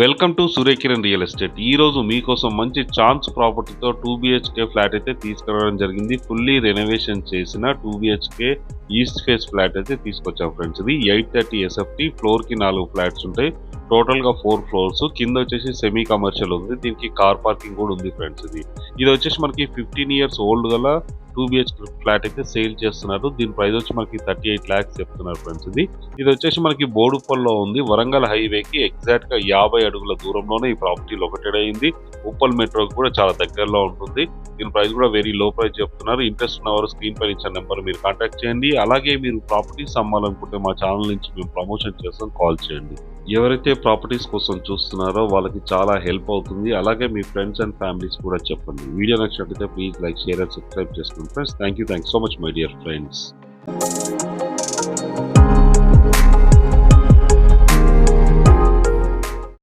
Welcome to Surya Kiran real estate. ఈరోజు మీకోసం మంచి ఛాన్స్ ప్రాపర్టీతో 2 BHK ఫ్లాట్ అయితే తీసుకురావడం జరిగింది. ఫుల్లీ రెనోవేషన్ చేసిన 2 BHK ఈస్ట్ ఫేస్ ఫ్లాట్ అయితే తీసుకొచ్చాం ఫ్రెండ్స్. ఇది 830 SFT, ఫ్లోర్కి 4 ఫ్లాట్స్ ఉంటాయి. టోటల్గా 4 ఫ్లోర్స్. కింద వచ్చేసి సెమీ కమర్షియల్ ఉంది. దీనికి కార్ పార్కింగ్ కూడా ఉంది ఫ్రెండ్స్. ఇది వచ్చేసి మనకి 15 years ఓల్డ్ గల 2 BHK ఫ్లాట్ అయితే సేల్ చేస్తున్నారు. దీని ప్రైస్ వచ్చి మనకి 38 lakhs చెప్తున్నారు ఫ్రెండ్స్. ఇది వచ్చేసి మనకి బోడుప్పల్లో ఉంది. వరంగల్ హైవేకి ఎగ్జాక్ట్ గా 50 అడుగుల దూరంలోనే ఈ ప్రాపర్టీ లొకేటెడ్ అయింది. ఉప్పల్ మెట్రోకి కూడా చాలా దగ్గరలో ఉంటుంది. దీని ప్రైస్ కూడా వెరీ లో ప్రైస్ చెప్తున్నారు. ఇంట్రెస్ట్ ఉన్న వారు స్క్రీన్ పైన ఇచ్చిన నెంబర్ మీరు కాంటాక్ట్ చేయండి. అలాగే మీరు ప్రాపర్టీస్ అమ్మాలనుకుంటే మా ఛానల్ నుంచి మేము ప్రమోషన్ చేస్తాం, కాల్ చేయండి. ఎవరైతే ప్రాపర్టీస్ కోసం చూస్తున్నారో వాళ్ళకి చాలా హెల్ప్ అవుతుంది. అలాగే మీ ఫ్రెండ్స్ అండ్ ఫ్యామిలీస్ కూడా చెప్పండి. వీడియో నచ్చినట్లయితే please like, share and subscribe చేసుకోండి friends. Thank you so much my dear friends.